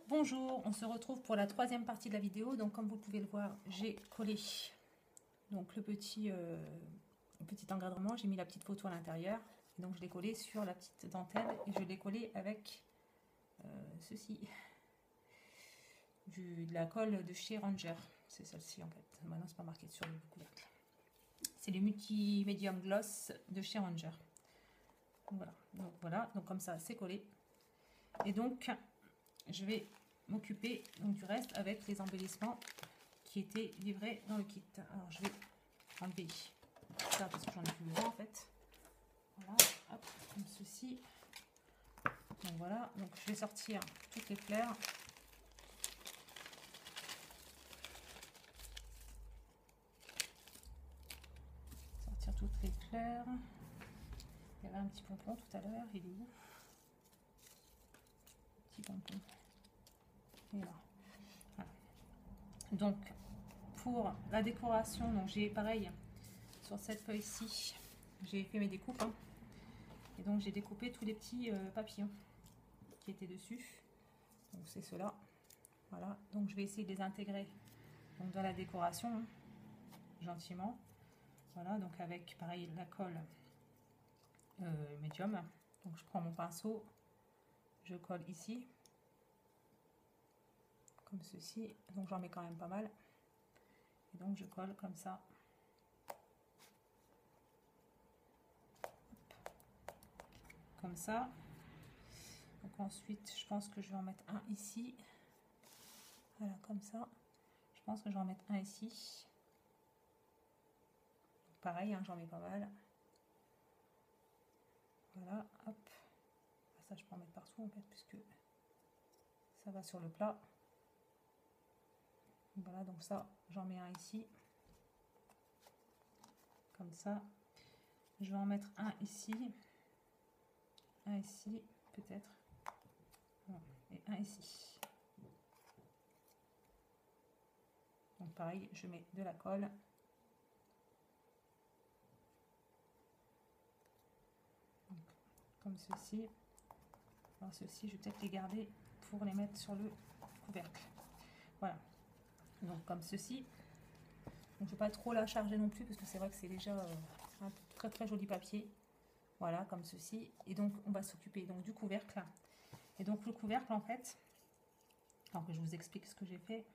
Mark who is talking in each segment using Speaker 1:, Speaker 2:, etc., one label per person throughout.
Speaker 1: Bonjour, on se retrouve pour la troisième partie de la vidéo. Donc comme vous pouvez le voir, j'ai collé donc le petit encadrement, j'ai mis la petite photo à l'intérieur. Donc je l'ai collé sur la petite dentelle et je l'ai collé avec ceci, de la colle de chez Ranger. C'est celle-ci en fait. Maintenant c'est pas marqué sur le couvercle. C'est le multi-medium gloss de chez Ranger. Voilà, donc comme ça c'est collé. Et donc je vais m'occuper du reste avec les embellissements qui étaient livrés dans le kit. Alors je vais enlever ça parce que j'en ai plus besoin en fait. Voilà, hop, comme ceci. Donc voilà, donc je vais sortir toutes les fleurs. Sortir toutes les fleurs. Il y avait un petit pompon tout à l'heure, il est où? Petit pompon. Et là. Voilà. Donc pour la décoration, donc j'ai pareil sur cette feuille-ci, j'ai fait mes découpes. Hein. Et donc j'ai découpé tous les petits papillons qui étaient dessus. Donc c'est ceux-là. Voilà. Donc je vais essayer de les intégrer donc, dans la décoration, hein, gentiment. Voilà, donc avec pareil la colle médium. Donc je prends mon pinceau, je colle ici, comme ceci. Donc j'en mets quand même pas mal. Et donc je colle comme ça. Comme ça. Donc ensuite, je pense que je vais en mettre un ici. Voilà, comme ça. Je pense que je vais en mettre un ici. Donc, pareil, hein, j'en mets pas mal. Voilà, hop. Ça, je peux en mettre partout en fait, puisque ça va sur le plat. Voilà, donc ça, j'en mets un ici. Comme ça. Je vais en mettre un ici. Un ici, peut-être. Et un ici. Donc pareil, je mets de la colle. Donc, comme ceci. Alors ceci, je vais peut-être les garder pour les mettre sur le couvercle. Voilà. Donc comme ceci. Donc je ne vais pas trop la charger non plus parce que c'est vrai que c'est déjà un très très joli papier. Voilà, comme ceci. Et donc on va s'occuper donc du couvercle. Et donc le couvercle en fait, alors que je vous explique ce que j'ai fait.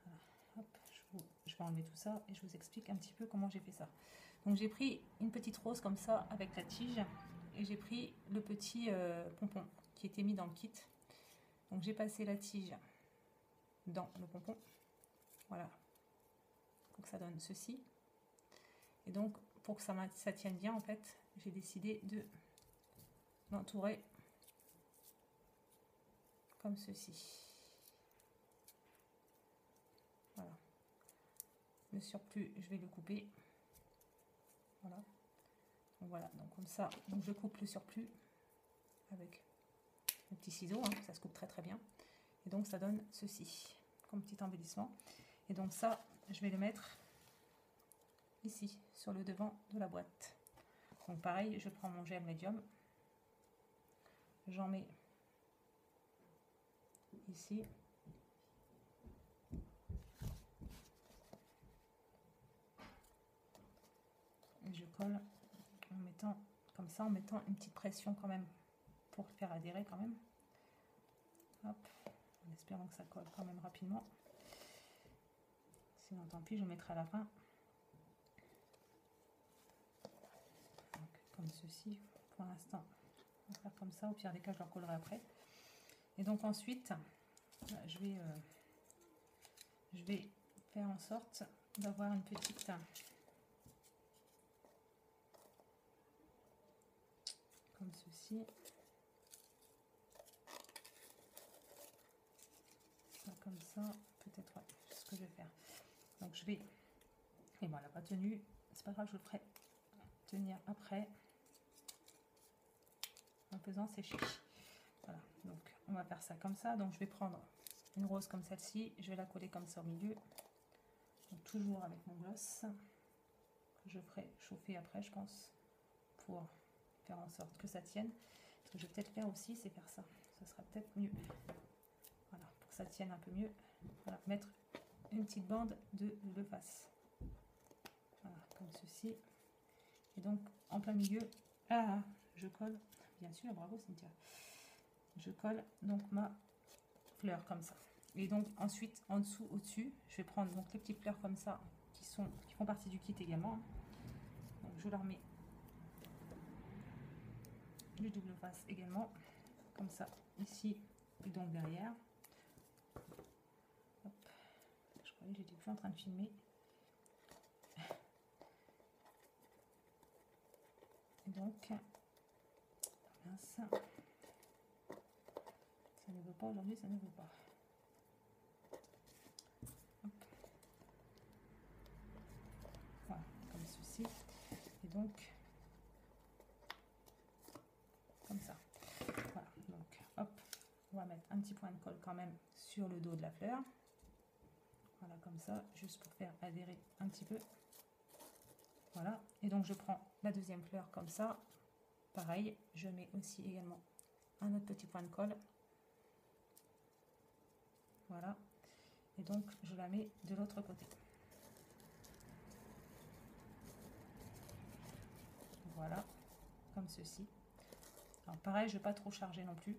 Speaker 1: Voilà. Hop, je vais enlever tout ça et je vous explique un petit peu comment j'ai fait ça. Donc j'ai pris une petite rose comme ça avec la tige et j'ai pris le petit pompon qui était mis dans le kit. Donc j'ai passé la tige dans le pompon. Voilà. Donc ça donne ceci. Et donc pour que ça tienne bien en fait, j'ai décidé de l'entourer comme ceci. Voilà. Le surplus, je vais le couper. Voilà. Donc voilà, donc comme ça, donc je coupe le surplus avec le petit ciseau, hein, ça se coupe très très bien. Et donc ça donne ceci, comme petit embellissement. Et donc ça, je vais le mettre ici, sur le devant de la boîte. Donc pareil, je prends mon gel médium, j'en mets ici. Et je colle en mettant comme ça, en mettant une petite pression quand même pour le faire adhérer quand même. Hop, en espérant que ça colle quand même rapidement. Sinon tant pis, je le mettrai à la fin. Donc, comme ceci, pour l'instant, on va faire comme ça, au pire des cas je le collerai après. Et donc ensuite, je vais faire en sorte d'avoir une petite comme ceci. Comme ça, peut-être, ouais, c'est ce que je vais faire. Donc je vais, et bon, elle n'a pas tenu, c'est pas grave, je le ferai tenir après en faisant sécher. Voilà, donc on va faire ça comme ça. Donc je vais prendre une rose comme celle-ci, je vais la coller comme ça au milieu, donc toujours avec mon gloss que je ferai chauffer après, je pense, pour faire en sorte que ça tienne. Ce que je vais peut-être faire aussi, c'est faire ça. Ce sera peut-être mieux. Voilà, pour que ça tienne un peu mieux. Voilà, mettre une petite bande de double face. Voilà, comme ceci. Et donc, en plein milieu, je colle, bien sûr, bravo Cynthia. Je colle donc ma fleur comme ça. Et donc, ensuite, en dessous, au-dessus, je vais prendre donc les petites fleurs comme ça, qui font partie du kit également. Donc, je leur mets du double face également, comme ça, ici, et donc derrière. Hop. Je croyais que j'étais plus en train de filmer. Et donc, mince, ça ne veut pas aujourd'hui, ça ne veut pas. Hop. Voilà, comme ceci. Et donc, comme ça. Voilà, donc, hop, on va mettre un petit point de colle quand même sur le dos de la fleur. Voilà, comme ça, juste pour faire adhérer un petit peu. Voilà, et donc je prends la deuxième fleur comme ça. Pareil, je mets aussi également un autre petit point de colle. Voilà, et donc je la mets de l'autre côté. Voilà, comme ceci. Alors pareil, je ne vais pas trop charger non plus.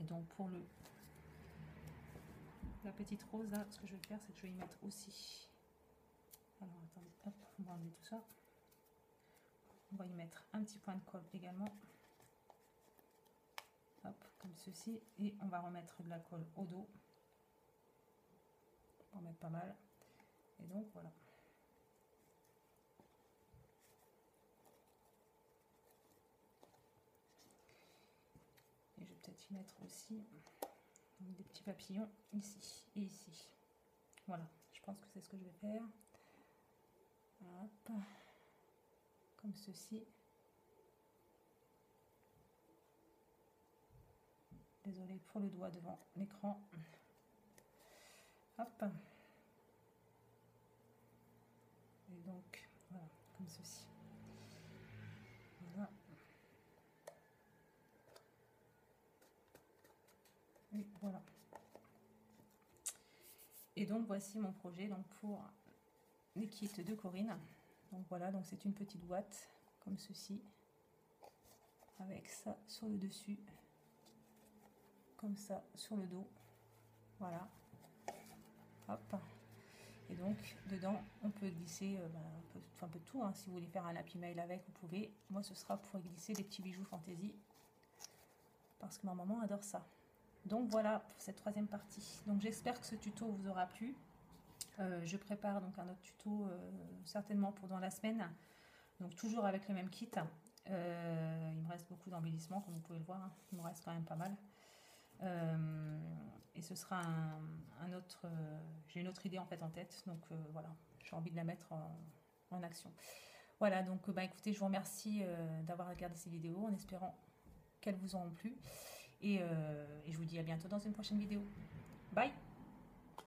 Speaker 1: Et donc pour la petite rose là, ce que je vais faire, c'est que je vais y mettre aussi. Alors attendez, hop, on va enlever tout ça. On va y mettre un petit point de colle également. Hop, comme ceci. Et on va remettre de la colle au dos. On va en mettre pas mal. Et donc voilà. Et je vais peut-être y mettre aussi des petits papillons ici et ici. Voilà, je pense que c'est ce que je vais faire. Hop. Comme ceci. Désolée pour le doigt devant l'écran. Hop. Et donc, voilà, comme ceci. Voilà. Et voilà. Et donc, voici mon projet donc pour les kits de Corinne. Donc voilà, donc c'est une petite boîte comme ceci. Avec ça sur le dessus. Comme ça sur le dos. Voilà. Hop. Et donc, dedans, on peut glisser un peu de tout. Hein. Si vous voulez faire un happy mail avec, vous pouvez. Moi, ce sera pour glisser des petits bijoux fantaisie. Parce que ma maman adore ça. Donc, voilà pour cette troisième partie. Donc, j'espère que ce tuto vous aura plu. Je prépare donc un autre tuto, certainement pour dans la semaine. Donc, toujours avec le même kit. Il me reste beaucoup d'embellissements, comme vous pouvez le voir. Hein. Il me reste quand même pas mal. Et ce sera un autre j'ai une autre idée en fait en tête, donc voilà, j'ai envie de la mettre en action. Voilà, donc écoutez, je vous remercie d'avoir regardé ces vidéos en espérant qu'elles vous auront plu et je vous dis à bientôt dans une prochaine vidéo. Bye.